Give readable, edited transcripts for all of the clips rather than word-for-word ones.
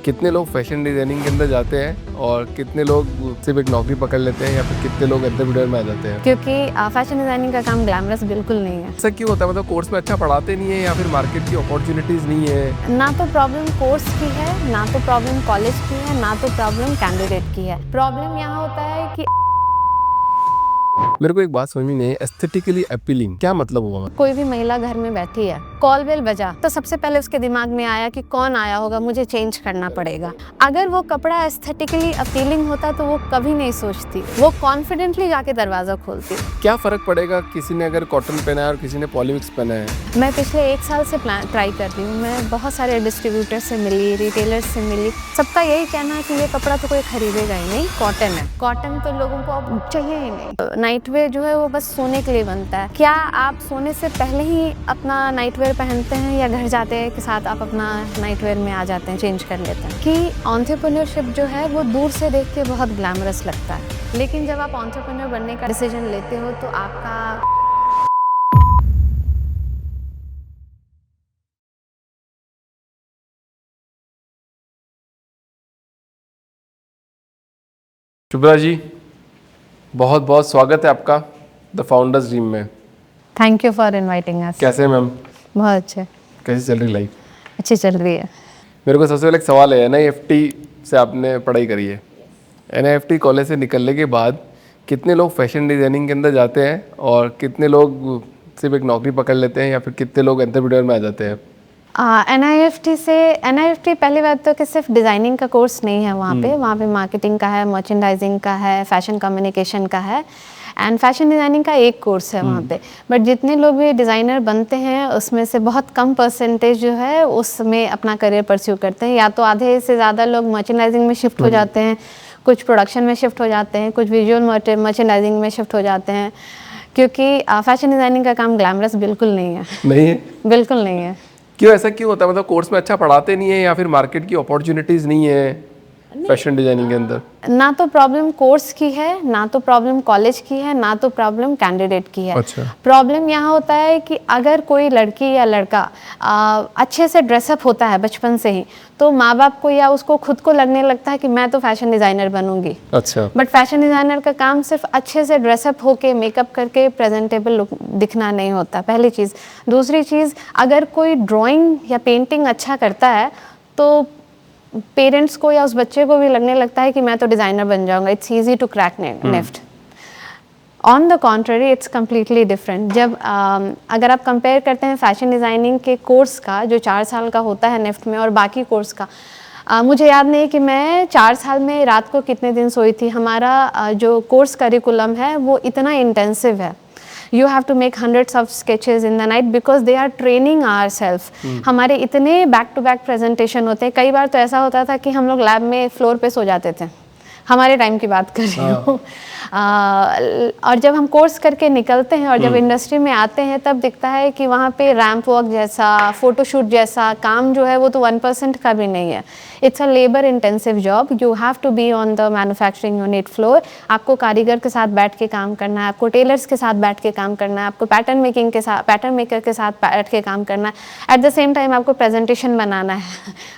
कितने लोग fashion designing के अंदर जाते हैं और कितने लोग सिर्फ एक नौकरी पकड़ लेते हैं या फिर कितने लोग एंटरप्रेन्योर में आ जाते हैं? क्योंकि फैशन डिजाइनिंग का काम ग्लैमरस बिल्कुल नहीं है। ऐसा क्यों होता है? मतलब कोर्स में अच्छा पढ़ाते नहीं है या फिर मार्केट की अपॉर्चुनिटीज नहीं है? ना तो प्रॉब्लम कोर्स की है, ना तो प्रॉब्लम कॉलेज की है, ना तो प्रॉब्लम कैंडिडेट की है। प्रॉब्लम यहाँ होता है कि मेरे को एक बात समझ में नहीं है, एस्थेटिकली अपीलिंग क्या मतलब हुआ? कोई भी महिला घर में बैठी है, कॉल बेल बजा तो सबसे पहले उसके दिमाग में आया कि कौन आया होगा, मुझे चेंज करना पड़ेगा। अगर वो कपड़ा एस्थेटिकली अपीलिंग होता तो वो कभी नहीं सोचती, वो कॉन्फिडेंटली जाके दरवाजा खोलती। क्या फर्क पड़ेगा किसी ने अगर कॉटन पहना है और किसी ने पॉलीमिक्स पहना है? मैं पिछले 1 साल से ट्राई कर रही हूँ। मैं बहुत सारे डिस्ट्रीब्यूटर से मिली, रिटेलर्स से मिली। सबका यही कहना है कि ये कपड़ा तो कोई खरीदेगा ही नहीं, कॉटन है। कॉटन तो लोगों को अब चाहिए ही नहीं। नाइट वेयर जो है वो बस सोने के लिए बनता है। क्या आप सोने से पहले ही अपना नाइट वेयर पहनते हैं या घर जाते के साथ आप अपना नाइट वेयर में आ जाते हैं, चेंज कर लेते हैं? कि एंटरप्रेन्योरशिप जो है वो दूर से देख के बहुत ग्लैमरस लगता है, लेकिन जब आप एंटरप्रेन्योर बनने का डिसीजन लेते हो तो आपका शुभ्रा जी, बहुत बहुत स्वागत है आपका द फाउंडर्स ड्रीम में। Thank you for inviting us. कैसे हैं मैम? बहुत अच्छे। कैसी चल रही लाइफ? अच्छी चल रही है। मेरे को सबसे पहले एक सवाल है, एनआईएफटी से आपने पढ़ाई करी है। एनआईएफटी कॉलेज से निकलने के बाद कितने लोग फैशन डिजाइनिंग के अंदर जाते हैं और कितने लोग सिर्फ एक नौकरी पकड़ लेते हैं या फिर कितने लोग एंटरप्रेन्योर में आ जाते हैं? एनआईएफटी पहली बात तो कि सिर्फ डिज़ाइनिंग का कोर्स नहीं है वहाँ पे मार्केटिंग का है, मर्चेंडाइजिंग का है, फैशन कम्युनिकेशन का है एंड फैशन डिज़ाइनिंग का एक कोर्स है वहाँ पे। बट जितने लोग भी डिज़ाइनर बनते हैं उसमें से बहुत कम परसेंटेज जो है उसमें अपना करियर परस्यू करते हैं। या तो आधे से ज़्यादा लोग मर्चेंडाइजिंग में शिफ्ट हो जाते हैं, कुछ प्रोडक्शन में शिफ्ट हो जाते हैं, कुछ विजुअल मर्चेंडाइजिंग में शिफ्ट हो जाते हैं, क्योंकि फैशन डिज़ाइनिंग का काम ग्लैमरस बिल्कुल नहीं है। नहीं है? बिल्कुल नहीं है। क्यों, ऐसा क्यों होता है? मतलब कोर्स में अच्छा पढ़ाते नहीं है या फिर मार्केट की अपॉर्चुनिटीज नहीं है फैशन डिजाइनिंग के अंदर? ना तो प्रॉब्लम कोर्स की है, ना तो प्रॉब्लम कॉलेज की है, ना तो प्रॉब्लम कैंडिडेट की है। अच्छा। प्रॉब्लम यहाँ होता है कि अगर कोई लड़की या लड़का अच्छे से ड्रेसअप होता है बचपन से ही, तो माँ बाप को या उसको खुद को लगने लगता है कि मैं तो फैशन डिज़ाइनर बनूंगी। अच्छा। बट फैशन डिज़ाइनर का काम सिर्फ अच्छे से ड्रेसअप होके मेकअप करके प्रेजेंटेबल लुक दिखना नहीं होता, पहली चीज़। दूसरी चीज़, अगर कोई ड्राइंग या पेंटिंग अच्छा करता है तो पेरेंट्स को या उस बच्चे को भी लगने लगता है कि मैं तो डिज़ाइनर बन जाऊंगा, it's easy to crack NIFT. On the contrary it's completely different. जब अगर आप कंपेयर करते हैं फैशन डिज़ाइनिंग के कोर्स का जो 4 साल का होता है नेफ्ट में और बाकी कोर्स का, मुझे याद नहीं कि मैं 4 साल में रात को कितने दिन सोई थी। हमारा जो कोर्स करिकुलम है वो इतना इंटेंसिव है। You have to make hundreds of sketches in the night because they are training ourselves. हमारे इतने बैक टू बैक प्रेजेंटेशन होते हैं। कई बार तो ऐसा होता था कि हम लोग लैब में फ्लोर पे सो जाते थे। हमारे टाइम की बात कर रही हूँ। और जब हम कोर्स करके निकलते हैं और जब इंडस्ट्री में आते हैं तब दिखता है कि वहाँ पे रैंप वर्क जैसा, फोटोशूट जैसा काम जो है वो तो 1% का भी नहीं है। It's a labour intensive job. You have to be on the manufacturing unit floor. आपको कारीगर के साथ बैठ के काम करना है, आपको टेलर्स के साथ बैठ के काम करना है, आपको पैटर्न मेकर के साथ बैठ के काम करना है। एट द सेम टाइम आपको प्रेजेंटेशन बनाना है,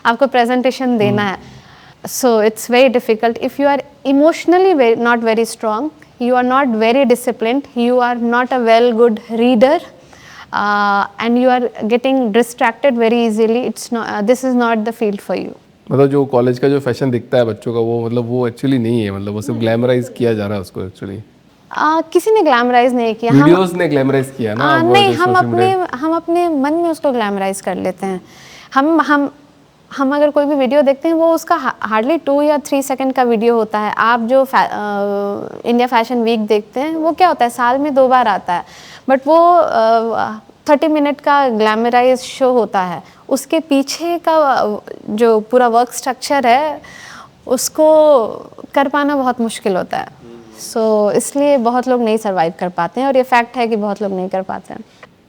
आपको प्रेजेंटेशन देना है। So it's very difficult. If you are emotionally not very strong, you are not very disciplined, you are not a good reader, and you are getting distracted very easily, it's not, this is not the field for you. मतलब जो college का जो fashion दिखता है बच्चों का वो मतलब वो एक्चुअली नहीं है, मतलब वो सिर्फ ग्लैमराइज किया जा रहा है उसको एक्चुअली। किसी ने ग्लैमराइज नहीं किया, वीडियोस ने ग्लैमराइज किया ना। नहीं, हम अपने मन में उसको ग्लैमराइज कर लेते हैं। हम अगर कोई भी वीडियो देखते हैं वो उसका हार्डली 2 या 3 सेकंड का वीडियो होता है। आप जो इंडिया फैशन वीक देखते हैं वो क्या होता है, साल में 2 बार आता है, बट वो 30 मिनट का ग्लैमराइज शो होता है। उसके पीछे का जो पूरा वर्क स्ट्रक्चर है उसको कर पाना बहुत मुश्किल होता है। सो इसलिए बहुत लोग नहीं सर्वाइव कर पाते हैं और ये फैक्ट है कि बहुत लोग नहीं कर पाते हैं।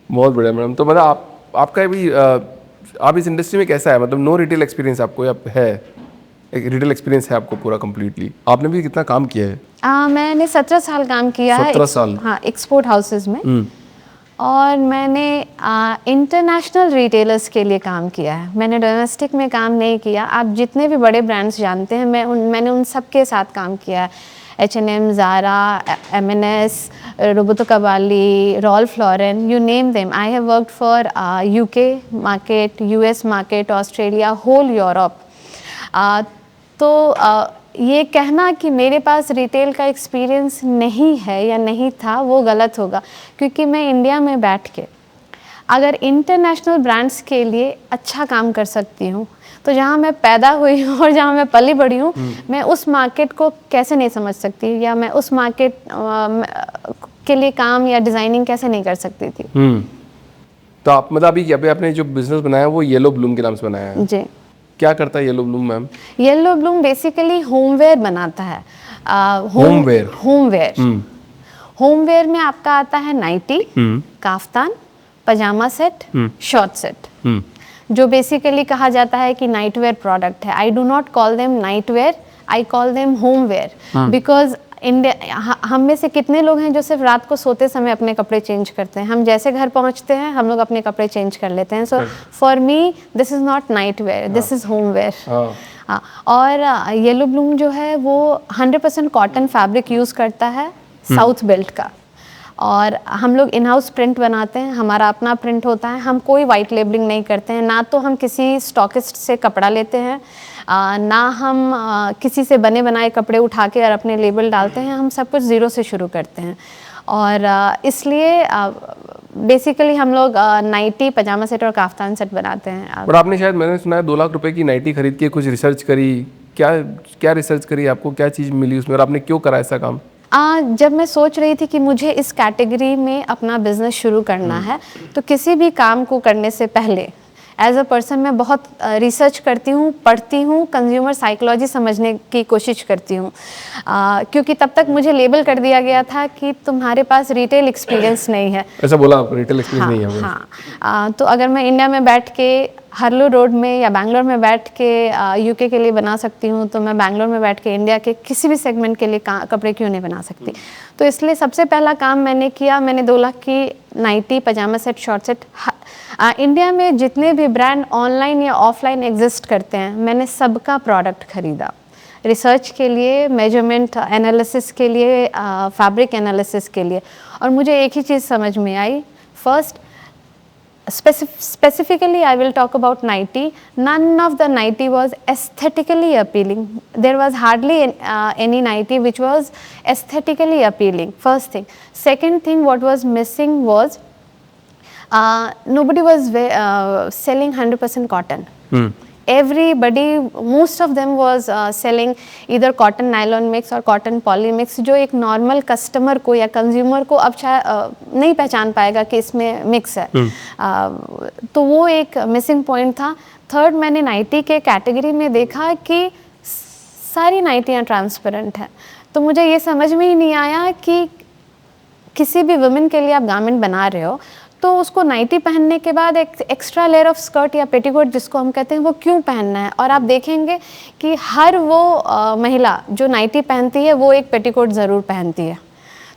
बहुत बढ़िया मैडम। तो मतलब आपका भी आप इस इंडस्ट्री में कैसा है? मतलब नो रिटेल एक्सपीरियंस आपको या है? एक रिटेल एक्सपीरियंस है आपको पूरा कंप्लीटली? आपने भी कितना काम किया है? मैंने 17 साल काम किया है। 17 साल? हाँ, एक्सपोर्ट हाउसेज में। और मैंने इंटरनेशनल रिटेलर्स के लिए काम किया है, मैंने डोमेस्टिक में काम नहीं किया। आप जितने भी बड़े ब्रांड्स जानते हैं मैंने उन सब के साथ काम किया है। H&M, Zara, M&S, Roberto Cavalli, Ralph Lauren, you name them. I have worked for UK market, US market, Australia, whole Europe. तो ये कहना कि मेरे पास रिटेल का एक्सपीरियंस नहीं है या नहीं था वो गलत होगा, क्योंकि मैं इंडिया में बैठ के अगर इंटरनेशनल ब्रांड्स के लिए अच्छा काम कर सकती हूँ तो जहाँ मैं पैदा हुई हूँ और जहाँ मैं पली बड़ी हूँ मैं उस मार्केट को कैसे नहीं समझ सकती, या मैं उस मार्केट के लिए काम या डिज़ाइनिंग कैसे नहीं कर सकती थी। तो आप मतलब अभी आपने जो बिजनेस बनाया वो येलो ब्लूम के नाम से बनाया है। जी। क्या करता है Yellow Bloom ma'am? Yellow Bloom basically homeware बनाता है। होमवेयर में आपका आता है नाइटी, काफ्तान, पजामा सेट, शॉर्ट सेट, जो बेसिकली कहा जाता है कि नाइट वेयर प्रोडक्ट है। I do not call them night wear, I call them home wear, because India हम में से कितने लोग हैं जो सिर्फ रात को सोते समय अपने कपड़े चेंज करते हैं। हम जैसे घर पहुंचते हैं हम लोग अपने कपड़े चेंज कर लेते हैं। So for me this is not night wear, this is home wear. हाँ, और येलो ब्लूम जो है वो 100% कॉटन फैब्रिक यूज़ करता है, साउथ बेल्ट का। और हम लोग इन हाउस प्रिंट बनाते हैं, हमारा अपना प्रिंट होता है। हम कोई वाइट लेबलिंग नहीं करते हैं, ना तो हम किसी स्टॉकिस्ट से कपड़ा लेते हैं, ना हम किसी से बने बनाए कपड़े उठा के और अपने लेबल डालते हैं। हम सब कुछ ज़ीरो से शुरू करते हैं। और इसलिए बेसिकली हम लोग नाइटी, पजामा सेट और काफ्तान सेट बनाते हैं। और आपने शायद, मैंने सुना है 2 लाख रुपए की नाइटी खरीद के कुछ रिसर्च करी, क्या रिसर्च करी, आपको क्या चीज़ मिली उसमें और आपने क्यों करा ऐसा काम? जब मैं सोच रही थी कि मुझे इस कैटेगरी में अपना बिजनेस शुरू करना है, तो किसी भी काम को करने से पहले एज अ पर्सन मैं बहुत रिसर्च करती हूँ, पढ़ती हूँ, कंज्यूमर साइकोलॉजी समझने की कोशिश करती हूँ, क्योंकि तब तक मुझे लेबल कर दिया गया था कि तुम्हारे पास रिटेल एक्सपीरियंस नहीं है। ऐसा बोला आपको, रिटेल एक्सपीरियंस नहीं है? हाँ, तो अगर मैं इंडिया में बैठ के हरलो रोड में या बैंगलोर में बैठ के यूके के लिए बना सकती हूँ, तो मैं बैंगलोर में बैठ के इंडिया के किसी भी सेगमेंट के लिए कपड़े क्यों नहीं बना सकती। तो इसलिए सबसे पहला काम मैंने किया, मैंने 2 लाख की नाइटी, पजामा सेट, शॉर्ट सेट, इंडिया में जितने भी ब्रांड ऑनलाइन या ऑफलाइन एग्जिस्ट करते हैं मैंने सबका प्रोडक्ट खरीदा, रिसर्च के लिए, मेजरमेंट एनालिसिस के लिए, फैब्रिक एनालिसिस के लिए। और मुझे एक ही चीज़ समझ में आई, first specifically I will talk about nighty. None of the nighty was aesthetically appealing. There was hardly any nighty which was aesthetically appealing, first thing. Second thing, what was missing was nobody was selling 100% cotton. Everybody, most of them was selling either cotton nylon mix और cotton poly mix, जो एक normal customer को या consumer को अब नहीं पहचान पाएगा कि इसमें मिक्स है। तो वो एक मिसिंग पॉइंट था। थर्ड, मैंने नाइटी के कैटेगरी में देखा कि सारी नाइटियाँ ट्रांसपेरेंट हैं, तो मुझे ये समझ में ही नहीं आया कि किसी भी वुमेन के लिए आप गारमेंट बना रहे हो तो उसको नाइटी पहनने के बाद एक एक्स्ट्रा लेयर ऑफ स्कर्ट या पेटीकोट जिसको हम कहते हैं वो क्यों पहनना है। और आप देखेंगे कि हर वो महिला जो नाइटी पहनती है वो एक पेटीकोट ज़रूर पहनती है।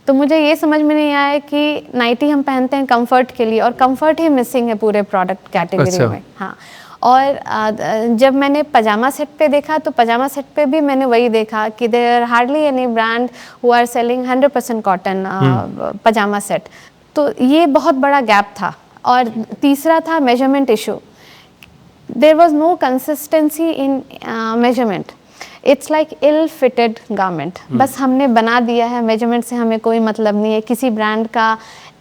तो मुझे ये समझ में नहीं आया कि नाइटी हम पहनते हैं कंफर्ट के लिए, और कंफर्ट ही मिसिंग है पूरे प्रोडक्ट कैटेगरी में। हाँ, और जब मैंने पजामा सेट पे देखा तो पजामा सेट पे भी मैंने वही देखा कि there hardly any brand who are selling 100% cotton पजामा सेट। तो ये बहुत बड़ा गैप था। और तीसरा था measurement issue. There was no consistency in measurement. It's like ill fitted garment, बस हमने बना दिया है, मेजरमेंट से हमें कोई मतलब नहीं है। किसी ब्रांड का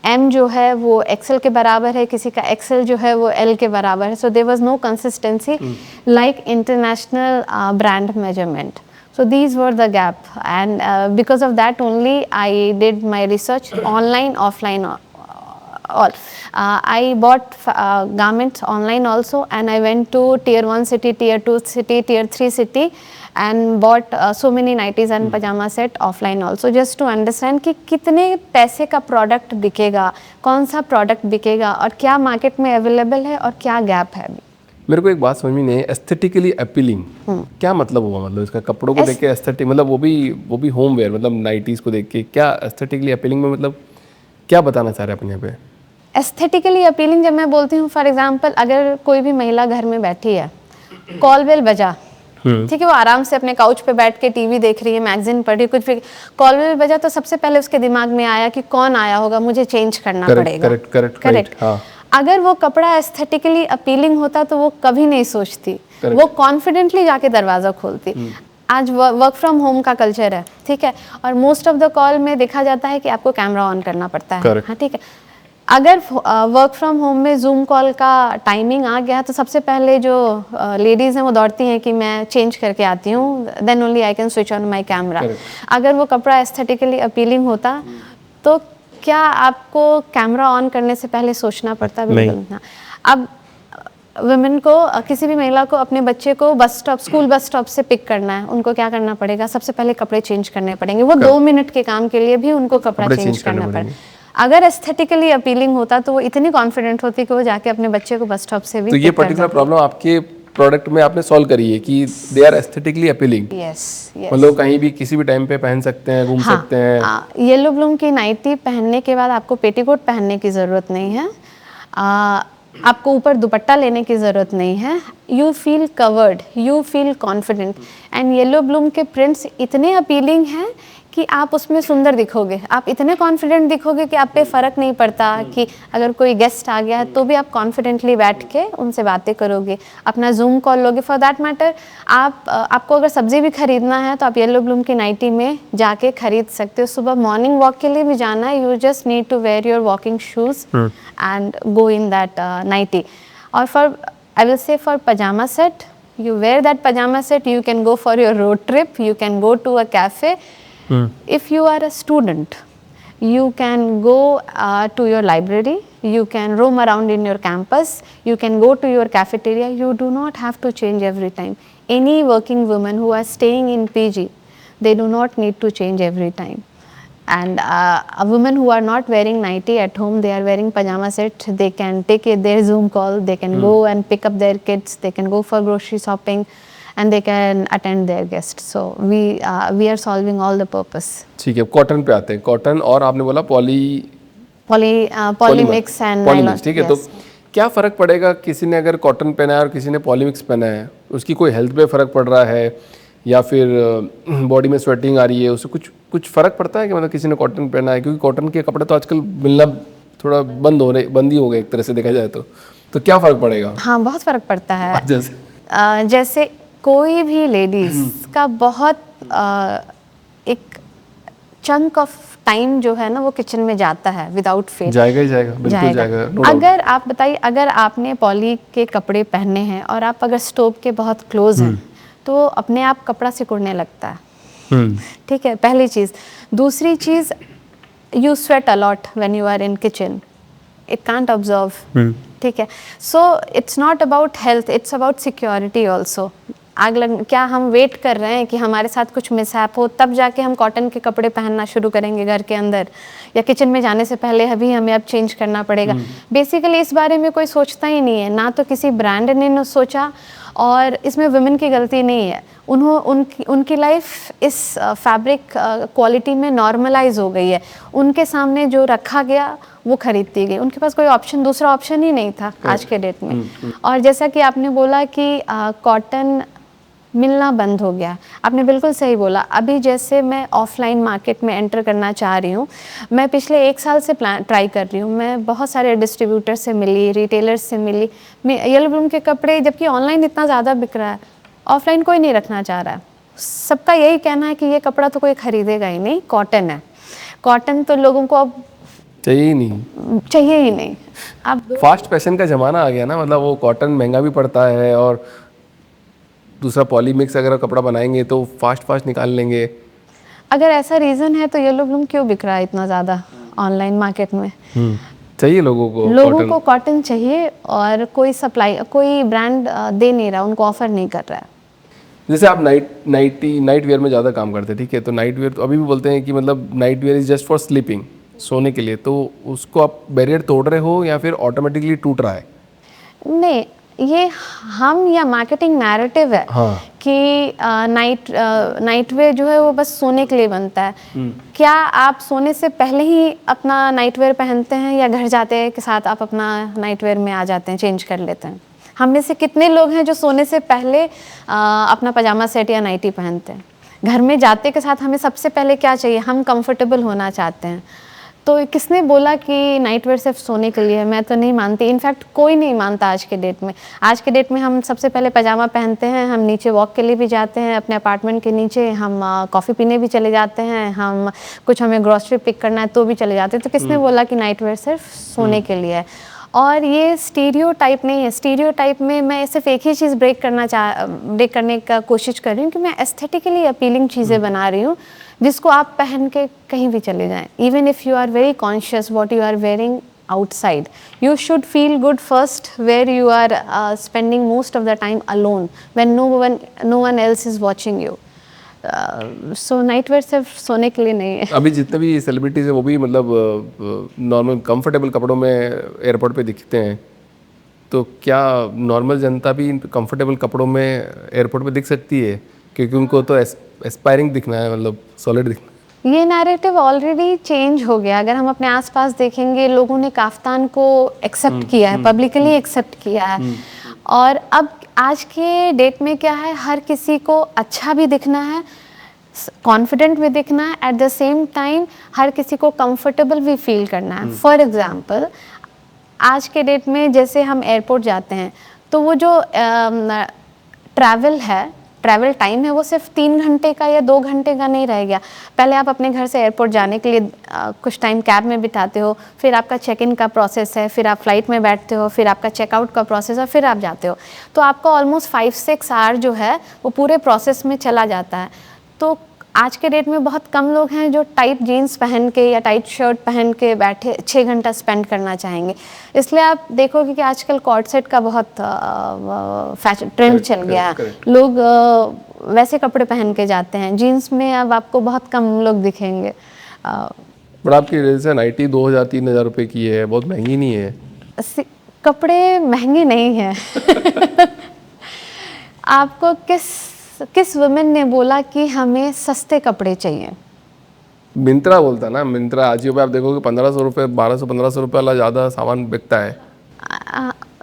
एम जो है वो एक्सेल के बराबर है, किसी का एक्सेल जो है वो एल के बराबर है। So there was no consistency like international brand measurement. So these were the gap, and because of that only I did my research online, offline, all. I bought garments online also, and I went to tier 1 city, tier 2 city, tier 3 city, and bought so many nighties and pajama set offline also, just to understand कि कितने पैसे का product बिकेगा, कौन सा product बिकेगा और क्या मार्केट में अवेलेबल है और क्या गैप है। मेरे को एक बात समझ में नहीं है, एस्थेटिकली अपीलिंग क्या मतलब हुआ? मतलब इसका कपड़ों को देख के एस्थेटिक, मतलब वो भी होम वेयर, मतलब नाइटीज़ को देख के क्या एस्थेटिकली अपीलिंग में मतलब क्या बताना चाह रहे हैं अपन यहाँ पे? एस्थेटिकली अपीलिंग जब मैं बोलती हूँ, फॉर एग्जांपल अगर कोई भी महिला घर में बैठी है, कॉल बेल बजा, ठीक है, वो आराम से अपने काउच पे बैठ के टीवी देख रही है, मैगजीन पढ़ रही है, कुछ भी, कॉल बेल बजा तो सबसे पहले उसके दिमाग में आया कि कौन आया होगा, मुझे चेंज करना पड़ेगा। करेक्ट। हाँ। अगर वो कपड़ा एस्थेटिकली अपीलिंग होता तो वो कभी नहीं सोचती, वो कॉन्फिडेंटली जाके दरवाजा खोलती। आज वर्क फ्रॉम होम का कल्चर है, ठीक है, और मोस्ट ऑफ द कॉल में देखा जाता है कि आपको कैमरा ऑन करना पड़ता है। हाँ, ठीक है। अगर वर्क फ्रॉम होम में जूम कॉल का टाइमिंग आ गया तो सबसे पहले जो लेडीज़ हैं वो दौड़ती हैं कि मैं चेंज करके आती हूँ, then only I can switch on my camera. अगर वो कपड़ा एस्थेटिकली अपीलिंग होता तो क्या आपको कैमरा ऑन करने से पहले सोचना पड़ता? बिल्कुल ना। अब वुमेन को, किसी भी महिला को अपने बच्चे को स्कूल बस स्टॉप से पिक करना है, उनको क्या करना पड़ेगा? सबसे पहले कपड़े चेंज करने पड़ेंगे। वो 2 मिनट के काम के लिए भी उनको कपड़ा चेंज करना पड़ेगा। अगर एस्थेटिकली अपीलिंग होता तो वो इतनी कॉन्फिडेंट होती कि वो जाके अपने बच्चे को बस स्टॉप से भी तो ये पर्टिकुलर प्रॉब्लम आपके प्रोडक्ट में आपने सॉल्व करी है कि they are aesthetically appealing. Yes, मतलब कहीं भी किसी भी टाइम पे पहन सकते हैं, घूम सकते हैं। येलो ब्लूम की नाइटी पहनने के बाद आपको पेटीकोट पहनने की ज़रूरत नहीं है, आपको ऊपर दुपट्टा लेने की ज़रूरत नहीं है। You feel covered, you feel confident. And yellow Bloom के प्रिंट्स इतने अपीलिंग हैं कि आप उसमें सुंदर दिखोगे, आप इतने कॉन्फिडेंट दिखोगे कि आप पे फ़र्क नहीं पड़ता कि अगर कोई गेस्ट आ गया है तो भी आप कॉन्फिडेंटली बैठ के उनसे बातें करोगे, अपना जूम कॉल लोगे। फॉर दैट मैटर आपको अगर सब्ज़ी भी खरीदना है तो आप येलो ब्लूम की नाइटी में जाके खरीद सकते हो। सुबह मॉर्निंग वॉक के लिए भी जाना है, you just need to wear your walking shoes and go in that nightie. और I will say for pyjama set, you wear that pajama set, you can go for your road trip, you can go to a cafe. If you are a student, you can go to your library, you can roam around in your campus, you can go to your cafeteria. You do not have to change every time. Any working women who are staying in PG, they do not need to change every time. And a women who are not wearing nightie at home, they are wearing pajama set, they can take their Zoom call, they can go and pick up their kids, they can go for grocery shopping, and they can attend their guests. So we are solving all the purpose. ठीक है, cotton पे आते हैं। Cotton और आपने बोला पॉलीमिक्स and nylon. ठीक है, तो क्या फ़र्क पड़ेगा किसी ने अगर कॉटन पहना है और किसी ने पॉलीमिक्स पहना है? उसकी कोई हेल्थ पे फ़र्क पड़ रहा है या फिर बॉडी में स्वेटिंग आ रही है, उससे कुछ फ़र्क पड़ता है कि मतलब किसी ने कॉटन पहना है? क्योंकि कॉटन के कपड़े तो आजकल मिलना थोड़ा बंद ही हो गए एक तरह से देखा जाए तो क्या फ़र्क पड़ेगा? हाँ, बहुत फ़र्क पड़ता है। जैसे कोई भी लेडीज़ का बहुत एक चंक ऑफ टाइम जो है ना वो किचन में जाता है विदाउट फेल। जाएगा ही जाएगा, बिल्कुल जाएगा। अगर आप बताइए, अगर आपने पॉली के कपड़े पहने हैं और आप अगर स्टोव के बहुत क्लोज हैं तो अपने आप कपड़ा सिकुड़ने लगता है। ठीक है, पहली चीज़। दूसरी चीज़, you sweat a lot when you are in kitchen, it can't observe. ठीक है, so it's not about health, it's about security also. आग लग, क्या हम वेट कर रहे हैं कि हमारे साथ कुछ मिसहैप हो तब जाके हम कॉटन के कपड़े पहनना शुरू करेंगे घर के अंदर, या किचन में जाने से पहले अभी हमें अब चेंज करना पड़ेगा? बेसिकली इस बारे में कोई सोचता ही नहीं है, ना तो किसी ब्रांड ने सोचा, और इसमें वुमेन की गलती नहीं है। उनकी लाइफ इस फैब्रिक क्वालिटी में नॉर्मलाइज हो गई है, उनके सामने जो रखा गया वो खरीदती गई, उनके पास कोई दूसरा ऑप्शन ही नहीं था आज के डेट में। और जैसा कि आपने बोला कि कॉटन मिलना बंद हो गया, आपने बिल्कुल सही बोला। अभी जैसे मैं ऑफलाइन मार्केट में एंटर करना चाह रही हूँ, मैं पिछले 1 साल से ट्राई कर रही हूँ, मैं बहुत सारे डिस्ट्रीब्यूटर से मिली, रिटेलर्स से मिली, येलो ब्लूम के कपड़े, जबकि ऑनलाइन इतना ज़्यादा बिक रहा है, ऑफलाइन कोई नहीं रखना चाह रहा है। सबका यही कहना है कि ये कपड़ा तो कोई खरीदेगा ही नहीं, कॉटन है, कॉटन तो लोगों को अब चाहिए ही नहीं। अब फास्ट फैशन का ज़माना आ गया ना, मतलब वो कॉटन महंगा भी पड़ता है, और दूसरा पॉलीमिक्स अगर कपड़ा बनाएंगे तो फास्ट निकाल लेंगे। अगर ऐसा रीज़न है तो येलो ब्लूम क्यों बिक रहा है इतना ज़्यादा ऑनलाइन मार्केट में? चाहिए लोगों को कॉटन चाहिए, और कोई ब्रांड दे नहीं रहा, उनको ऑफर नहीं कर रहा है। जैसे आप नाइट वेयर में ज़्यादा काम करते हैं, ठीक है, तो नाइट वेयर तो अभी भी बोलते हैं कि मतलब night where is just for sleeping, सोने के लिए, तो उसको आप बैरियर तोड़ रहे हो या फिर ऑटोमेटिकली टूट रहा है? नहीं, ये हम या मार्केटिंग नैरेटिव है हाँ। कि नाइट वेयर जो है वो बस सोने के लिए बनता है। क्या आप सोने से पहले ही अपना नाइट वेयर पहनते हैं या घर जाते के साथ आप अपना नाइट वेयर में आ जाते हैं, चेंज कर लेते हैं? हम में से कितने लोग हैं जो सोने से पहले अपना पजामा सेट या नाइटी पहनते हैं? घर में जाते के साथ हमें सबसे पहले क्या चाहिए? हम कंफर्टेबल होना चाहते हैं। तो किसने बोला कि नाइट वेयर सिर्फ सोने के लिए है? मैं तो नहीं मानती, इनफैक्ट कोई नहीं मानता आज के डेट में। आज के डेट में हम सबसे पहले पजामा पहनते हैं, हम नीचे वॉक के लिए भी जाते हैं, अपने अपार्टमेंट के नीचे हम कॉफ़ी पीने भी चले जाते हैं, हम कुछ हमें ग्रॉसरी पिक करना है तो भी चले जाते हैं। तो किसने बोला कि नाइट वेयर सिर्फ सोने के लिए है? और ये स्टीरियोटाइप नहीं है। स्टीरियोटाइप में मैं सिर्फ एक ही चीज़ ब्रेक करने का कोशिश कर रही हूँ कि मैं एस्थेटिकली अपीलिंग चीज़ें बना रही हूँ जिसको आप पहन के कहीं भी चले जाएं। Even if you are very conscious what you are wearing outside, you should feel good first where you are spending most of the time alone when no one else is watching you. So night wear सिर्फ सोने के लिए नहीं है। अभी जितने भी celebrities हैं वो भी मतलब नॉर्मल कंफर्टेबल कपड़ों में एयरपोर्ट पे दिखते हैं, तो क्या नॉर्मल जनता भी कंफर्टेबल कपड़ों में एयरपोर्ट पे दिख सकती है? क्योंकि उनको तो एस्पायरिंग दिखना है, मतलब सॉलिड दिखना है। ये नैरेटिव ऑलरेडी चेंज हो गया। अगर हम अपने आसपास देखेंगे, लोगों ने काफ्तान को एक्सेप्ट किया है, पब्लिकली एक्सेप्ट किया है। और अब आज के डेट में क्या है, हर किसी को अच्छा भी दिखना है, कॉन्फिडेंट भी दिखना है, एट द सेम टाइम हर किसी को कंफर्टेबल भी फील करना है। फॉर एग्जांपल, आज के डेट में जैसे हम एयरपोर्ट जाते हैं तो वो जो ट्रैवल टाइम है वो सिर्फ 3 घंटे का या 2 घंटे का नहीं रह गया। पहले आप अपने घर से एयरपोर्ट जाने के लिए कुछ टाइम कैब में बिताते हो, फिर आपका चेक इन का प्रोसेस है, फिर आप फ्लाइट में बैठते हो, फिर आपका चेकआउट का प्रोसेस है, फिर आप जाते हो। तो आपका ऑलमोस्ट 5-6 आवर जो है वो पूरे प्रोसेस में चला जाता है। तो आज के डेट में बहुत कम लोग हैं जो टाइट जीन्स पहन के या टाइट शर्ट पहन के बैठे 6 घंटा स्पेंड करना चाहेंगे। इसलिए आप देखोगे कि आजकल कॉर्ड सेट का बहुत फैशन ट्रेंड चल गया है। लोग वैसे कपड़े पहन के जाते हैं। जीन्स में अब आपको बहुत कम लोग दिखेंगे। बट आपकी जैसे नाइटी 2000-3000 रुपये की है, बहुत महंगी नहीं है। कपड़े महंगे नहीं हैं। आपको किस वुमेन ने बोला कि हमें सस्ते कपड़े चाहिए? मिंत्रा बोलता ना, मिंत्रा आजियो पे आप देखोगे 1500 रुपये, 1200-1500 रुपये वाला ज़्यादा सामान बिकता है।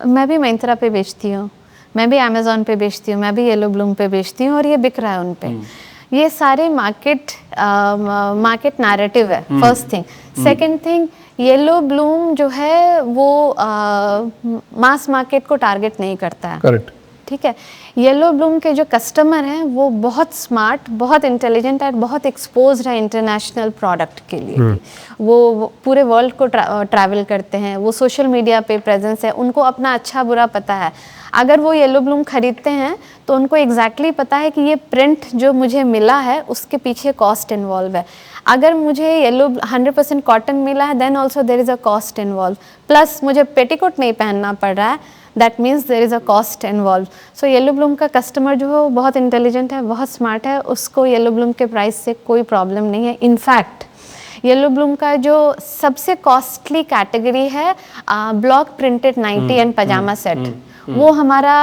मैं भी मिंत्रा पे बेचती हूँ, मैं भी अमेज़ॉन पे बेचती हूँ, मैं भी येलो ब्लूम पे बेचती हूँ और ये बिक रहा है उन पे। ये सारे मार्केट नैरेटिव है, first thing. Second thing, yellow Bloom जो है वो मास मार्केट को टारगेट नहीं करता है। करेक्ट, ठीक है। येलो ब्लूम के जो कस्टमर हैं वो बहुत स्मार्ट, बहुत इंटेलिजेंट है, बहुत एक्सपोज्ड है इंटरनेशनल प्रोडक्ट के लिए। वो पूरे वर्ल्ड को ट्रैवल करते हैं, वो सोशल मीडिया पे प्रेजेंस है, उनको अपना अच्छा बुरा पता है। अगर वो येलो ब्लूम खरीदते हैं तो उनको एग्जैक्टली पता है कि ये प्रिंट जो मुझे मिला है उसके पीछे कॉस्ट इन्वॉल्व है। अगर मुझे येलो 100% कॉटन मिला है then also there is a cost involve, plus मुझे पेटीकोट नहीं पहनना पड़ रहा है, that means there is a cost involve. So Yellow Bloom का कस्टमर जो है वो बहुत इंटेलिजेंट है, बहुत स्मार्ट है, उसको येलो ब्लूम के प्राइस से कोई प्रॉब्लम नहीं है। इनफैक्ट येलो ब्लूम का जो सबसे कॉस्टली कैटेगरी है ब्लॉक प्रिंटेड नाइटी एंड पजामा सेट, वो हमारा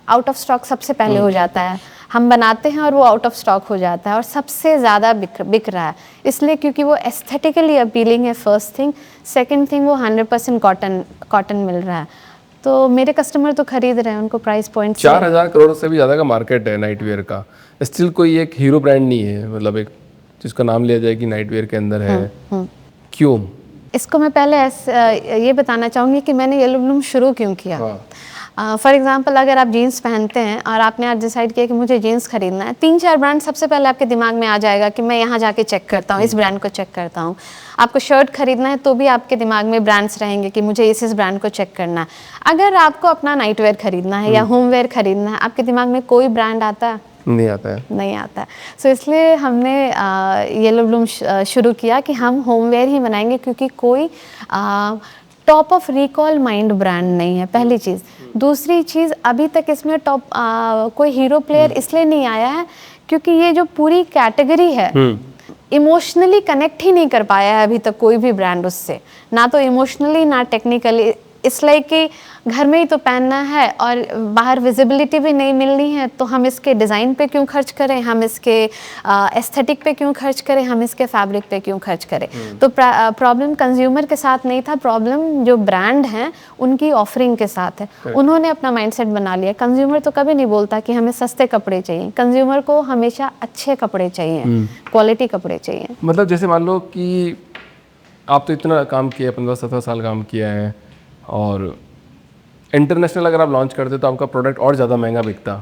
आउट ऑफ स्टॉक सबसे पहले हो जाता है। हम बनाते हैं और वो आउट ऑफ स्टॉक हो जाता है और सबसे ज़्यादा बिक रहा है, इसलिए क्योंकि वो एस्थेटिकली अपीलिंग है, फर्स्ट थिंग। सेकंड थिंग, वो 100% कॉटन मिल रहा है, तो मेरे कस्टमर तो खरीद रहे हैं, उनको प्राइस पॉइंट 4000 करोड़ से भी ज़्यादा का मार्केट है नाइट वेयर का। स्टिल कोई एक हीरो ब्रांड नहीं है, मतलब एक जिसका नाम लिया जाए कि नाइट वेयर के अंदर है। क्यों? इसको मैं पहले ये बताना चाहूँगी कि मैंने येलो ब्लूम शुरू क्यों किया। फॉर एग्जांपल, अगर आप जीन्स पहनते हैं और आपने आज डिसाइड किया कि मुझे जीन्स खरीदना है, 3-4 ब्रांड सबसे पहले आपके दिमाग में आ जाएगा कि मैं यहाँ जाके चेक करता हूँ, इस ब्रांड को चेक करता हूँ। आपको शर्ट खरीदना है तो भी आपके दिमाग में ब्रांड्स रहेंगे कि मुझे इस ब्रांड को चेक करना है। अगर आपको अपना नाइट वेयर खरीदना है या होम वेयर खरीदना है, आपके दिमाग में कोई ब्रांड आता है? नहीं आता है। सो इसलिए हमने येलो ब्लूम शुरू किया कि हम होम वेयर ही बनाएंगे, क्योंकि कोई top of recall mind brand नहीं है, पहली चीज़। दूसरी चीज़, अभी तक इसमें कोई हीरो प्लेयर इसलिए नहीं आया है क्योंकि ये जो पूरी कैटेगरी है इमोशनली कनेक्ट ही नहीं कर पाया है अभी तक कोई भी ब्रांड उससे, ना तो इमोशनली ना टेक्निकली। इस लाइक कि घर में ही तो पहनना है और बाहर विजिबिलिटी भी नहीं मिलनी है, तो हम इसके डिज़ाइन पे क्यों खर्च करें, हम इसके एस्थेटिक पे क्यों खर्च करें, हम इसके फैब्रिक पे क्यों खर्च करें। तो प्रॉब्लम कंज्यूमर के साथ नहीं था, प्रॉब्लम जो ब्रांड हैं उनकी ऑफरिंग के साथ है। उन्होंने अपना माइंडसेट बना लिया। कंज्यूमर तो कभी नहीं बोलता कि हमें सस्ते कपड़े चाहिए, कंज्यूमर को हमेशा अच्छे कपड़े चाहिए, क्वालिटी कपड़े चाहिए। मतलब जैसे मान लो कि आप तो इतना काम किया, 15-17 साल काम किया है, और इंटरनेशनल अगर आप लॉन्च करते तो आपका प्रोडक्ट और ज़्यादा महंगा बिकता।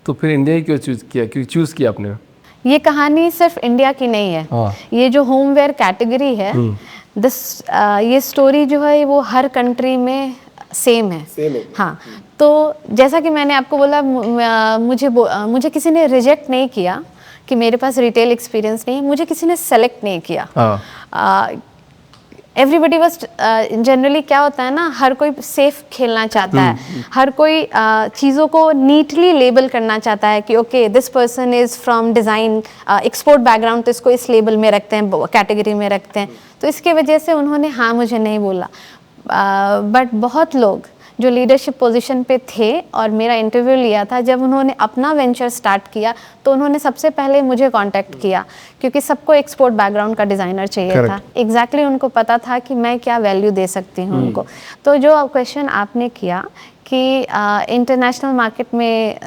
तो फिर इंडिया ही क्यों चूज़ किया आपने? ये कहानी सिर्फ इंडिया की नहीं है। हाँ। ये जो होमवेयर कैटेगरी है, ये स्टोरी जो है वो हर कंट्री में सेम है। हाँ, तो जैसा कि मैंने आपको बोला, मुझे किसी ने रिजेक्ट नहीं किया कि मेरे पास रिटेल एक्सपीरियंस नहीं है, मुझे किसी ने सेलेक्ट नहीं किया। एवरीबडी वाज जनरली क्या होता है ना, हर कोई सेफ खेलना चाहता है, हर कोई चीज़ों को नीटली लेबल करना चाहता है कि okay this person is from design export background, तो इसको इस लेबल में रखते हैं, कैटेगरी में रखते हैं। तो इसके वजह से उन्होंने हाँ मुझे नहीं बोला। बट बहुत लोग जो लीडरशिप पोजीशन पे थे और मेरा इंटरव्यू लिया था, जब उन्होंने अपना वेंचर स्टार्ट किया तो उन्होंने सबसे पहले मुझे कांटेक्ट किया, क्योंकि सबको एक्सपोर्ट बैकग्राउंड का डिज़ाइनर चाहिए था। एग्जैक्टली उनको पता था कि मैं क्या वैल्यू दे सकती हूँ उनको। तो जो क्वेश्चन आपने किया कि इंटरनेशनल मार्केट में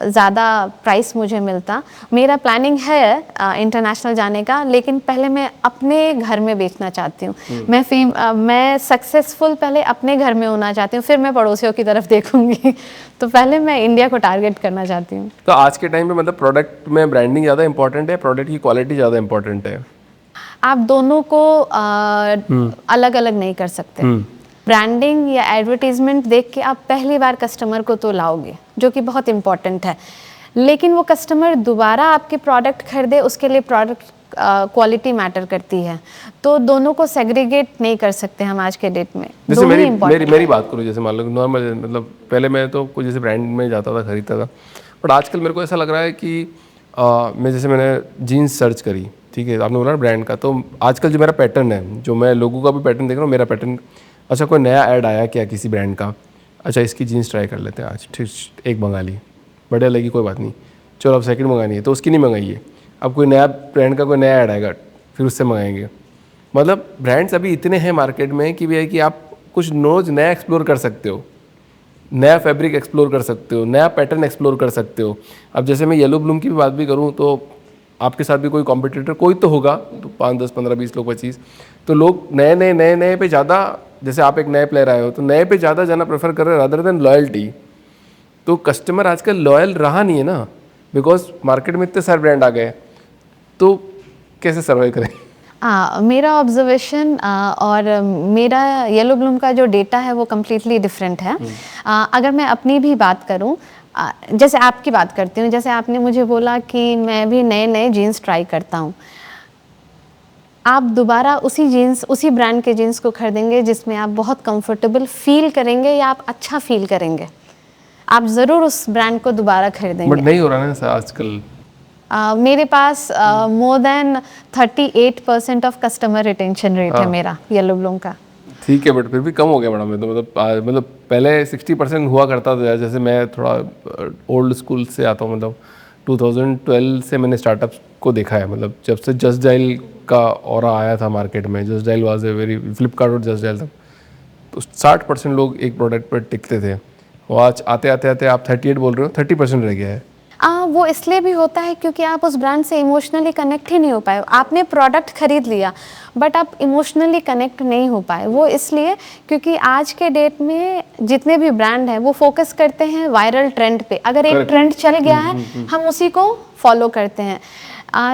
ज़्यादा प्राइस मुझे मिलता, मेरा प्लानिंग है इंटरनेशनल जाने का, लेकिन पहले मैं अपने घर में बेचना चाहती हूँ। मैं सक्सेसफुल पहले अपने घर में होना चाहती हूँ, फिर मैं पड़ोसियों की तरफ देखूंगी। तो पहले मैं इंडिया को टारगेट करना चाहती हूँ। तो आज के टाइम पे मतलब प्रोडक्ट में ब्रांडिंग ज़्यादा इंपॉर्टेंट है, प्रोडक्ट की क्वालिटी ज़्यादा इंपॉर्टेंट है? आप दोनों को अलग अलग नहीं कर सकते। ब्रांडिंग या एडवर्टीजमेंट देख के आप पहली बार कस्टमर को तो लाओगे, जो कि बहुत इंपॉर्टेंट है, लेकिन वो कस्टमर दोबारा आपके प्रोडक्ट खरीदे, उसके लिए प्रोडक्ट क्वालिटी मैटर करती है। तो दोनों को सेग्रीगेट नहीं कर सकते हम आज के डेट में। जैसे मेरी बात करूँ, जैसे मान लो नॉर्मल, मतलब पहले मैं तो कुछ जैसे ब्रांड में जाता था, खरीदता था, बट आजकल मेरे को ऐसा लग रहा है कि मैंने जीन्स सर्च करी, ठीक है, आपने बोला ब्रांड का, तो आजकल जो मेरा पैटर्न है, जो मैं लोगों का भी पैटर्न देख रहा हूँ, मेरा पैटर्न, अच्छा कोई नया ऐड आया क्या किसी ब्रांड का, अच्छा इसकी जीन्स ट्राई कर लेते हैं आज, ठीक, एक मंगा ली, बढ़िया लगी, कोई बात नहीं, चलो अब सेकंड मंगानी है, तो उसकी नहीं मंगाई है, अब कोई नया ब्रांड का कोई नया ऐड आएगा, फिर उससे मंगाएंगे। मतलब ब्रांड्स अभी इतने हैं मार्केट में कि भैया कि आप कुछ रोज नया एक्सप्लोर कर सकते हो, नया फैब्रिक एक्सप्लोर कर सकते हो, नया पैटर्न एक्सप्लोर कर सकते हो। अब जैसे मैं येलो ब्लूम की भी बात भी करूँ, तो आपके साथ भी कोई कॉम्पिटिटर कोई तो होगा, तो 5, 10, 15, 20 लोग, 25, तो लोग नए पे ज़्यादा, जैसे आप एक नए प्लेयर आए हो तो नए पे ज़्यादा जाना प्रेफर कर रहे हैं रादर देन लॉयल्टी। तो कस्टमर आजकल लॉयल रहा नहीं है ना, बिकॉज मार्केट में इतने सारे ब्रांड आ गए, तो कैसे सर्वाइव करें? मेरा ऑब्जर्वेशन और मेरा येलो ब्लूम का जो डेटा है वो कम्प्लीटली डिफरेंट है। अगर मैं अपनी भी बात करूं, जैसे आपकी बात करती हूँ, जैसे आपने मुझे बोला कि मैं भी नए जीन्स ट्राई करता हूँ, आप दोबारा उसी ब्रांड के जीन्स को खरीदेंगे जिसमें आप बहुत कंफर्टेबल फील करेंगे या आप अच्छा फील करेंगे, आप ज़रूर उस ब्रांड को दोबारा खरीदेंगे। बट नहीं हो रहा है सर आजकल। मेरे पास more than 38% of customer retention rate है मेरा येलो ब्लूम का। ठीक है, बट फिर भी कम हो गया मैडम, मतलब पहले 60% हुआ करता था। जैसे मैं थोड़ा ओल्ड स्कूल से आता हूँ, मतलब 2012 से मैंने स्टार्टअप्स को देखा है, मतलब जब से जस्ट डायल का ऑरा आया था मार्केट में, just dial was a very, Flipkart और जस्ट डायल तक, तो 60% लोग एक प्रोडक्ट पर टिकते थे, और आज आते आते आप 38 बोल रहे हो, 30% रह गया है। वो इसलिए भी होता है क्योंकि आप उस ब्रांड से इमोशनली कनेक्ट ही नहीं हो पाए। आपने प्रोडक्ट खरीद लिया बट आप इमोशनली कनेक्ट नहीं हो पाए। वो इसलिए क्योंकि आज के डेट में जितने भी ब्रांड हैं वो फोकस करते हैं वायरल ट्रेंड पे। अगर एक ट्रेंड चल गया है हम उसी को फॉलो करते हैं,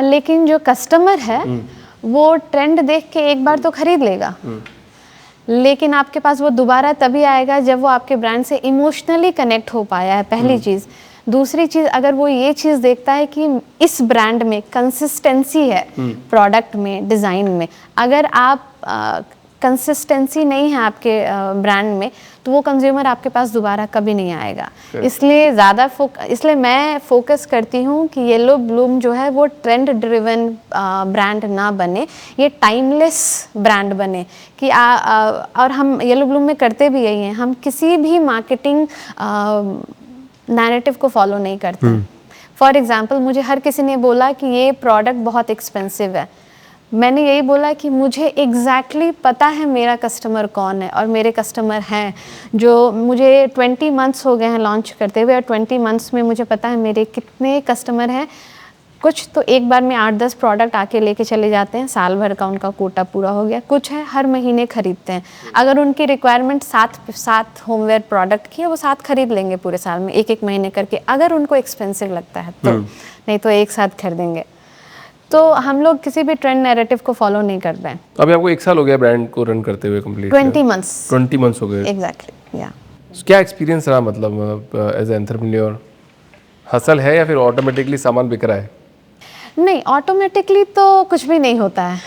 लेकिन जो कस्टमर है वो ट्रेंड देख के एक बार तो खरीद लेगा, लेकिन आपके पास वो दोबारा तभी आएगा जब वो आपके ब्रांड से इमोशनली कनेक्ट हो पाया है, पहली चीज़। दूसरी चीज़, अगर वो ये चीज़ देखता है कि इस ब्रांड में कंसिस्टेंसी है, प्रोडक्ट में, डिज़ाइन में। अगर आप कंसिस्टेंसी नहीं है आपके ब्रांड में, तो वो कंज्यूमर आपके पास दोबारा कभी नहीं आएगा। इसलिए मैं फोकस करती हूँ कि येलो ब्लूम जो है वो ट्रेंड ड्रिवन ब्रांड ना बने, ये टाइमलेस ब्रांड बने कि और हम येलो ब्लूम में करते भी यही हैं, हम किसी भी मार्केटिंग नैरेटिव को फॉलो नहीं करते। फॉर एग्जाम्पल, मुझे हर किसी ने बोला कि ये प्रोडक्ट बहुत एक्सपेंसिव है, मैंने यही बोला कि मुझे एग्जैक्टली पता है मेरा कस्टमर कौन है, और मेरे कस्टमर हैं जो मुझे 20 मंथ्स हो गए हैं लॉन्च करते हुए, और 20 मंथ्स में मुझे पता है मेरे कितने कस्टमर हैं। कुछ तो एक बार में 8-10 प्रोडक्ट आके लेके चले जाते हैं, साल भर का उनका कोटा पूरा हो गया। कुछ है हर महीने खरीदते हैं, अगर उनकी रिक्वायरमेंट 7 होमवेयर प्रोडक्ट की है वो 7 खरीद लेंगे पूरे साल में, एक महीने करके, अगर उनको एक्सपेंसिव लगता है तो, नहीं तो एक साथ खरीदेंगे। तो हम लोग किसी भी ट्रेंड नैरेटिव को फॉलो नहीं कर रहे हैं। अभी आपको 1 साल हो गया ब्रांड को रन करते हुए कंप्लीट? 20 मंथ्स हो गए। एग्जैक्टली, या। क्या एक्सपीरियंस रहा, मतलब एज ए एंटरप्रेन्योर? हसल है या फिर ऑटोमेटिकली सामान बिक रहा है? नहीं, ऑटोमेटिकली तो कुछ भी नहीं होता है।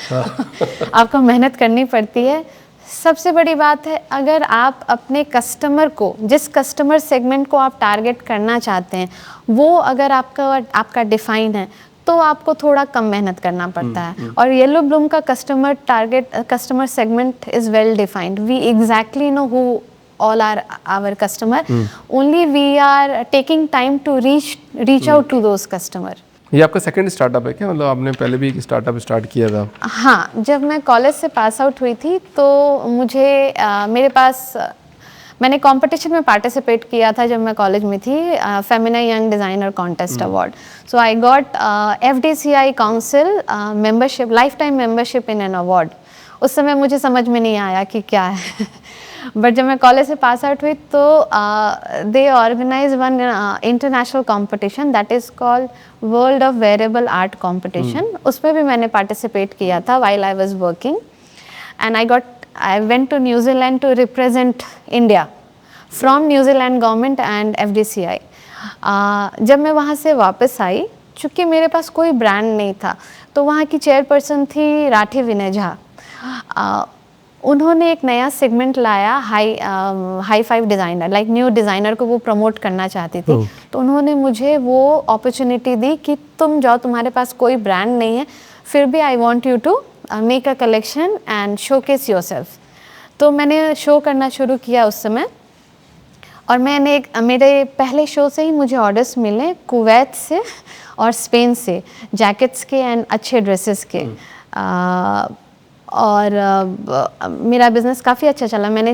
आपको मेहनत करनी पड़ती है। सबसे बड़ी बात है, अगर आप अपने कस्टमर को, जिस कस्टमर सेगमेंट को आप टारगेट करना चाहते हैं, वो अगर आपका डिफाइन है तो आपको थोड़ा कम मेहनत करना पड़ता है। और येलो ब्लूम का customer segment is well defined. We exactly know who all are our customer. Only we are taking time to reach out to those customer. ये आपका सेकंड स्टार्टअप है क्या? मतलब आपने पहले भी एक स्टार्टअप स्टार्ट किया था? हाँ, जब मैं कॉलेज से पास आउट हुई थी तो मुझे मेरे पास मैंने कंपटीशन में पार्टिसिपेट किया था जब मैं कॉलेज में थी, Femina young designer contest award. So I got FDCI council membership, life time membership in an award. उस समय मुझे समझ में नहीं आया कि क्या है। बट जब मैं कॉलेज से पास आउट हुई तो they organise one international competition that is called world of wearable art competition. उसमें भी मैंने पार्टिसिपेट किया था while I was working, and I went to New Zealand to represent India from New Zealand government and FDCI। जब मैं वहाँ से वापस आई, चूँकि मेरे पास कोई ब्रांड नहीं था, तो वहाँ की चेयरपर्सन थी राठी विनय झा। उन्होंने एक नया सेगमेंट लाया, high five designer, like new designer को वो प्रमोट करना चाहती थी। तो उन्होंने मुझे वो अपॉर्चुनिटी दी कि तुम जाओ, तुम्हारे पास कोई ब्रांड नहीं है, फिर भी I want you to make a collection and showcase yourself. तो मैंने शो करना शुरू किया उस समय, और मेरे पहले शो से ही मुझे ऑर्डर्स मिले कुवैत से और स्पेन से, जैकेट्स के एंड अच्छे ड्रेसेस के। और मेरा बिज़नेस काफ़ी अच्छा चला। मैंने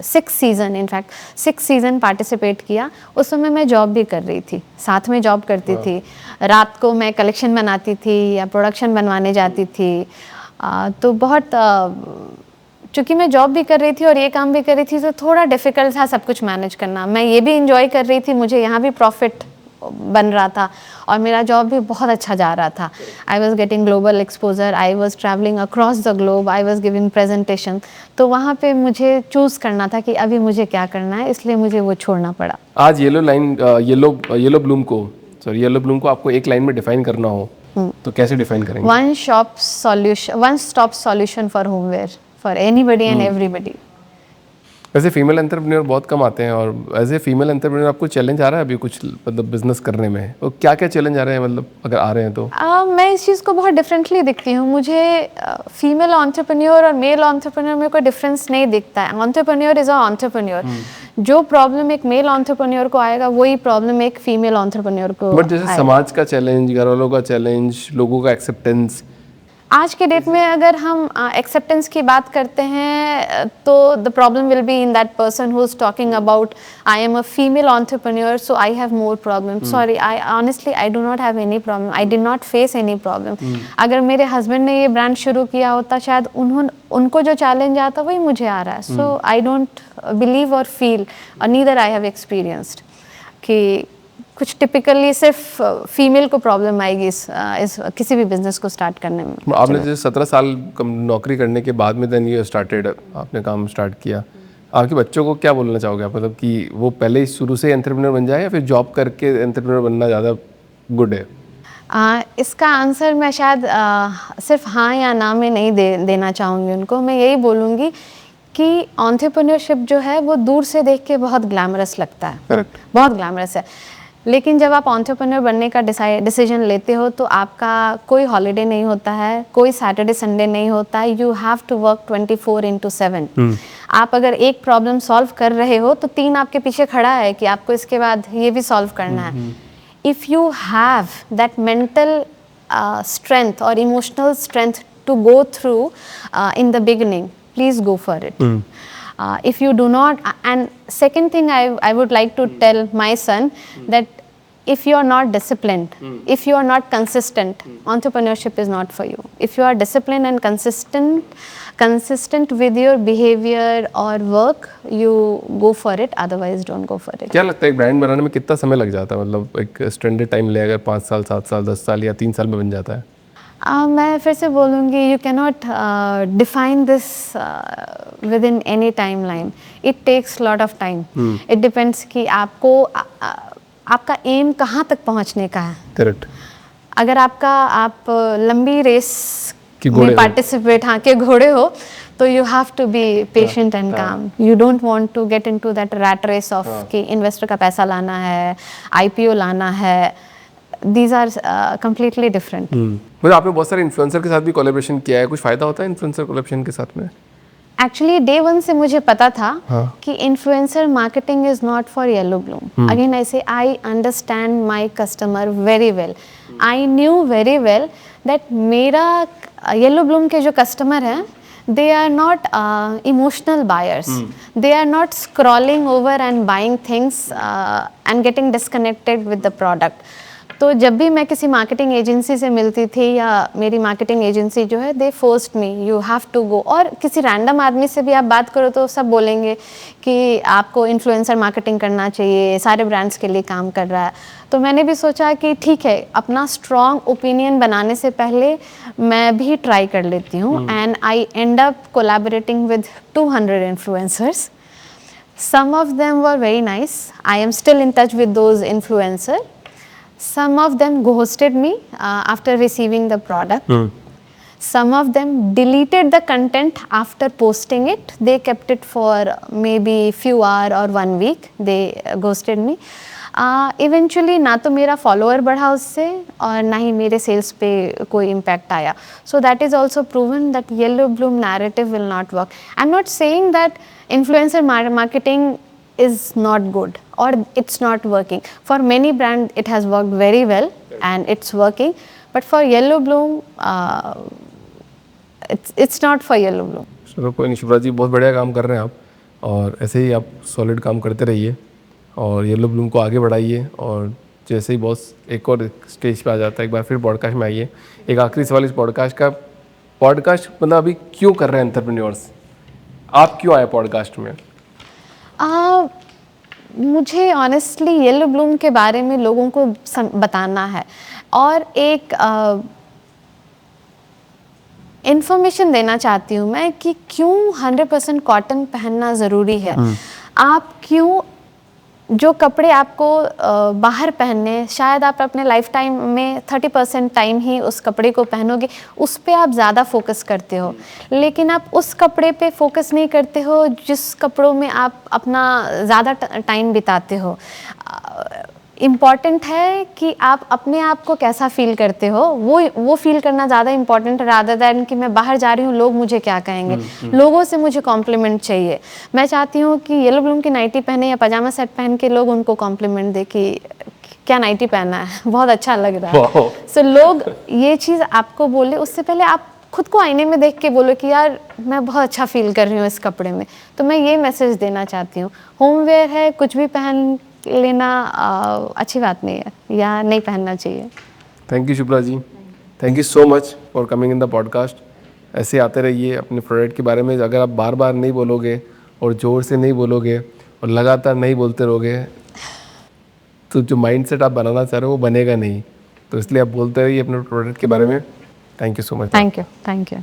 6 सीज़न पार्टिसिपेट किया। उस समय मैं जॉब भी कर रही थी, साथ में जॉब करती थी। रात को मैं कलेक्शन बनाती थी या प्रोडक्शन बनवाने जाती थी। तो बहुत चूँकि मैं जॉब भी कर रही थी और ये काम भी कर रही थी, तो थोड़ा डिफ़िकल्ट था सब कुछ मैनेज करना। मैं ये भी इंजॉय कर रही थी, मुझे यहाँ भी प्रॉफिट बन रहा था, और मेरा जॉब भी बहुत अच्छा जा रहा था। I was getting global exposure, I was travelling across the globe, I was giving presentation. तो वहाँ पे मुझे चूज़ करना था कि अभी मुझे क्या करना है, इसलिए मुझे वो छोड़ना पड़ा। आज येलो ब्लूम को आपको एक लाइन में डिफाइन करना हो तो कैसे डिफाइन करेंगे? One stop solution for homeware for anybody and everybody. वैसे फीमेल एंटरप्रेन्योर बहुत कम आते हैं, और एज ए फीमेल एंटरप्रेन्योर आपको चैलेंज आ रहा है अभी कुछ, मतलब बिजनेस करने में? और क्या क्या चैलेंज आ रहे हैं, मतलब अगर आ रहे हैं तो? मैं इस चीज़ को बहुत डिफरेंटली दिखती हूँ। मुझे फीमेल एंटरप्रेन्योर और मेल एंटरप्रेन्योर में कोई डिफरेंस नहीं दिखता है। Entrepreneur is a entrepreneur. जो प्रॉब्लम एक मेल एंटरप्रेन्योर को आएगा, वही प्रॉब्लम एक फीमेल एंटरप्रेन्योर को। बट जैसे समाज का चैलेंज, घर वालों का चैलेंज, लोगों का एक्सेप्टेंस, आज के डेट में अगर हम एक्सेप्टेंस की बात करते हैं तो the problem will be in that person who is talking about I am a female entrepreneur so I have more problem. Sorry, I honestly I do not have any problem, I did not face any problem. अगर मेरे husband ने ये brand शुरू किया होता, शायद उनको जो चैलेंज आता वही मुझे आ रहा है। सो आई डोंट बिलीव और feel, neither I have experienced कि कुछ टिपिकली सिर्फ फीमेल को प्रॉब्लम आएगी इस किसी भी बिजनेस को स्टार्ट करने में। आपने जैसे 17 साल नौकरी करने के बाद में देन ये स्टार्टेड, आपने काम स्टार्ट किया, आपके बच्चों को क्या बोलना चाहोगे आप? मतलब कि वो पहले ही शुरू से एंटरप्रेन्योर बन जाए या फिर जॉब करके एंटरप्रेन्योर बनना ज़्यादा गुड है? इसका आंसर मैं शायद सिर्फ हाँ या ना में नहीं देना चाहूँगी उनको। मैं यही बोलूँगी कि एंटरप्रेन्योरशिप जो है वो दूर से देख के बहुत ग्लैमरस लगता है, Correct. बहुत ग्लैमरस है, लेकिन जब आप एंटरप्रेन्योर बनने का डिसीजन लेते हो तो आपका कोई हॉलीडे नहीं होता है, कोई सैटरडे संडे नहीं होता है। You have to work 24/7। आप अगर एक प्रॉब्लम सॉल्व कर रहे हो तो 3 आपके पीछे खड़ा है कि आपको इसके बाद ये भी सॉल्व करना है। If you have that mental strength or emotional strength to go through in the beginning, please go for it. If you do not, and second thing I would like to tell my son that if you are not disciplined, if you are not consistent, entrepreneurship is not for you. If you are disciplined and consistent with your behavior or work, you go for it, otherwise don't go for it. क्या लगता है एक brand बनाने में कितना समय लग जाता है? मतलब एक स्टैंडर्ड टाइम ले, अगर 5 साल, 7 साल, 10 साल या 3 साल में बन जाता है? मैं फिर से बोलूँगी, you can not define this within any time line. It takes lot of time. It depends कि आपको आपका एम कहाँ तक पहुँचने का है। करेक्ट। अगर आप लंबी रेस कि घोड़े में पार्टिसिपेट के घोड़े हो तो you have to be patient and calm. You don't want to get into that rat race of कि इन्वेस्टर का पैसा लाना है, आईपीओ लाना है। These are completely different. मतलब आपने बहुत सारे इन्फ्लुएंसर के साथ भी कोलैबोरेशन किया है, कुछ फायदा होता है इन्फ्लुएंसर कोलैबोरेशन के साथ में? Actually, day one से मुझे पता था कि influencer marketing is not for Yellow Bloom. Again I say I understand my customer very well. I knew very well that मेरा येलो ब्लूम के जो कस्टमर हैं, they are not emotional buyers. They are not scrolling over and buying things and getting disconnected with the product. तो जब भी मैं किसी marketing agency से मिलती थी या मेरी मार्केटिंग एजेंसी जो है, they forced me, you have to go. और किसी रैंडम आदमी से भी आप बात करो तो सब बोलेंगे कि आपको इन्फ्लुएंसर मार्केटिंग करना चाहिए, सारे ब्रांड्स के लिए काम कर रहा है। तो मैंने भी सोचा कि ठीक है, अपना स्ट्रॉन्ग ओपिनियन बनाने से पहले मैं भी ट्राई कर लेती हूँ। And I and up collaborating with 200 influencers. Some of them were very nice. I am still in touch with those influencers. Some of them ghosted me after receiving the product. Some of them deleted the content after posting it. They kept it for maybe few hours or 1 week. They ghosted me. Eventually ना तो मेरा follower बढ़ा उससे और ना ही मेरे sales पे कोई impact आया. So that is also proven that yellow bloom narrative will not work. I'm not saying that influencer marketing is not good or it's not working. For many brands it has worked very well and it's working, but for yellow bloom it's not for yellow bloom. चलो कोई नहीं शुभ्रा जी, बहुत बढ़िया काम कर रहे हैं आप और ऐसे ही आप सॉलिड काम करते रहिए और येलो ब्लूम को आगे बढ़ाइए। और जैसे ही बॉस एक और स्टेज पे आ जाता है, एक बार फिर पॉडकास्ट में आइए। एक आखिरी सवाल इस पॉडकास्ट का, पॉडकास्ट मतलब अभी क्यों कर रहे हैं एंटरप्रेन्योर्स? आप क्यों आए पॉडकास्ट में? मुझे ऑनेस्टली येलो ब्लूम के बारे में लोगों को बताना है और एक इन्फॉर्मेशन देना चाहती हूँ मैं कि क्यों 100% कॉटन पहनना ज़रूरी है। आप क्यों जो कपड़े आपको बाहर पहनने, शायद आप अपने लाइफ टाइम में 30% टाइम ही उस कपड़े को पहनोगे, उस पे आप ज़्यादा फोकस करते हो, लेकिन आप उस कपड़े पे फोकस नहीं करते हो जिस कपड़ों में आप अपना ज़्यादा टाइम बिताते हो। इम्पॉर्टेंट है कि आप अपने आप को कैसा फील करते हो, वो फील करना ज़्यादा इम्पॉर्टेंट है रादर दैन कि मैं बाहर जा रही हूँ, लोग मुझे क्या कहेंगे। लोगों से मुझे कॉम्प्लीमेंट चाहिए। मैं चाहती हूँ कि येलो ब्लूम की नाइटी पहने या पजामा सेट पहन के लोग उनको कॉम्प्लीमेंट दे कि क्या नाइटी पहना है, बहुत अच्छा लग रहा है। सो लोग ये चीज़ आपको बोले उससे पहले आप खुद को आईने में देख के बोलो कि यार मैं बहुत अच्छा फील कर रही हूँ इस कपड़े में। तो मैं ये मैसेज देना चाहती हूँ। होमवेयर है, कुछ भी पहन लेना अच्छी बात नहीं है या नहीं पहनना चाहिए। Thank you Shubhra ji, thank you so much for coming in the podcast. ऐसे आते रहिए, अपने प्रोडक्ट के बारे में अगर आप बार बार नहीं बोलोगे और ज़ोर से नहीं बोलोगे और लगातार नहीं बोलते रहोगे तो जो माइंडसेट आप बनाना चाह रहे हो वो बनेगा नहीं। तो इसलिए आप बोलते रहिए अपने प्रोडक्ट के बारे में। Thank you so much. Thank you.